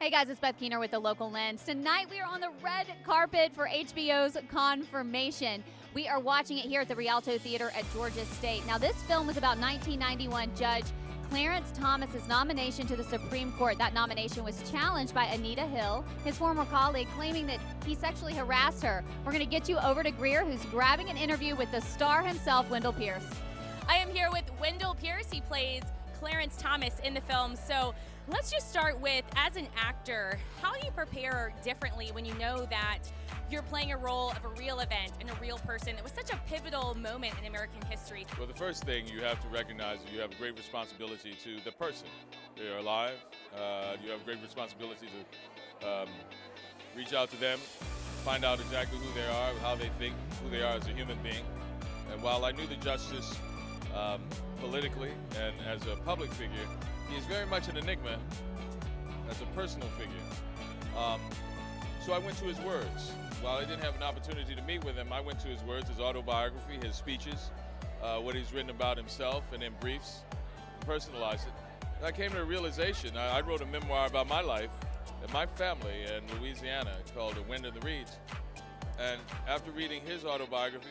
Hey guys, it's Beth Keener with the Local Lens. Tonight we are on the red carpet for HBO's Confirmation. We are watching it here at the Rialto Theater at Georgia State. Now this film was about 1991 Judge Clarence Thomas's nomination to the Supreme Court. That nomination was challenged by Anita Hill, his former colleague, claiming that he sexually harassed her. We're going to get you over to Greer, who's grabbing an interview with the star himself, Wendell Pierce. I am here with Wendell Pierce. He plays Clarence Thomas in the film. So let's just start with, as an actor, how do you prepare differently when you know that you're playing a role of a real event and a real person? It was such a pivotal moment in American history. Well, the first thing you have to recognize is you have a great responsibility to the person. They're alive. You have a great responsibility to reach out to them, find out exactly who they are, how they think, who they are as a human being. And while I knew the justice politically and as a public figure, he is very much an enigma as a personal figure. So I went to his words. While I didn't have an opportunity to meet with him, I went to his words, his autobiography, his speeches, what he's written about himself, and in briefs, personalized it. And I came to a realization. I wrote a memoir about my life and my family in Louisiana called The Wind in the Reeds. And after reading his autobiography,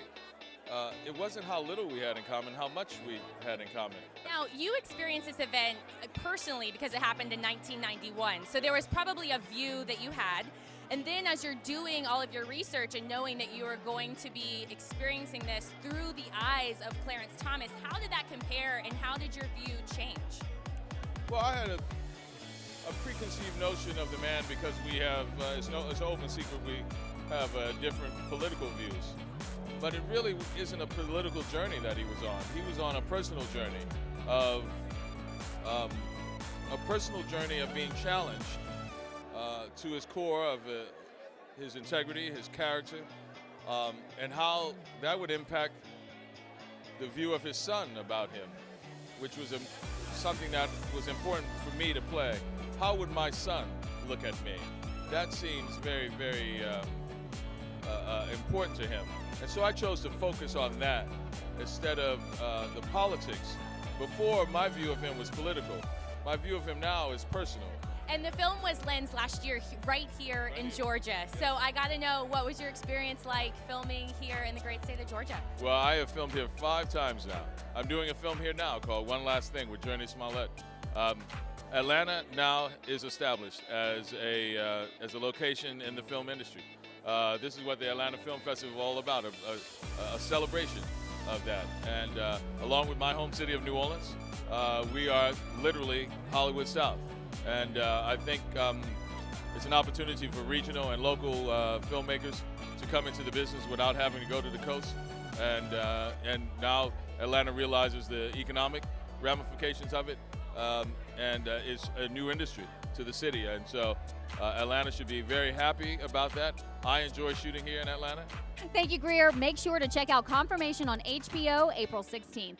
it wasn't how little we had in common, how much we had in common. Now, you experienced this event personally because it happened in 1991. So there was probably a view that you had. And then as you're doing all of your research and knowing that you are going to be experiencing this through the eyes of Clarence Thomas, how did that compare and how did your view change? Well, I had a preconceived notion of the man because we have, it's an open secret, we have different political views. But it really isn't a political journey that he was on. He was on a personal journey of being challenged to his core of his integrity, his character, and how that would impact the view of his son about him, which was something that was important for me to play. How would my son look at me? That seems very, very important to him. And so I chose to focus on that instead of the politics. Before, my view of him was political. My view of him now is personal. And the film was lensed last year right here in Georgia. So I got to know, what was your experience like filming here in the great state of Georgia? Well, I have filmed here 5 times now. I'm doing a film here now called One Last Thing with Journey Smollett. Atlanta now is established as a location in the film industry. This is what the Atlanta Film Festival is all about, a celebration of that. And along with my home city of New Orleans, we are literally Hollywood South. And I think it's an opportunity for regional and local filmmakers to come into the business without having to go to the coast. And now Atlanta realizes the economic ramifications of it, and it's a new industry to the city. And so Atlanta should be very happy about that. I enjoy shooting here in Atlanta. Thank you, Greer. Make sure to check out Confirmation on HBO April 16th.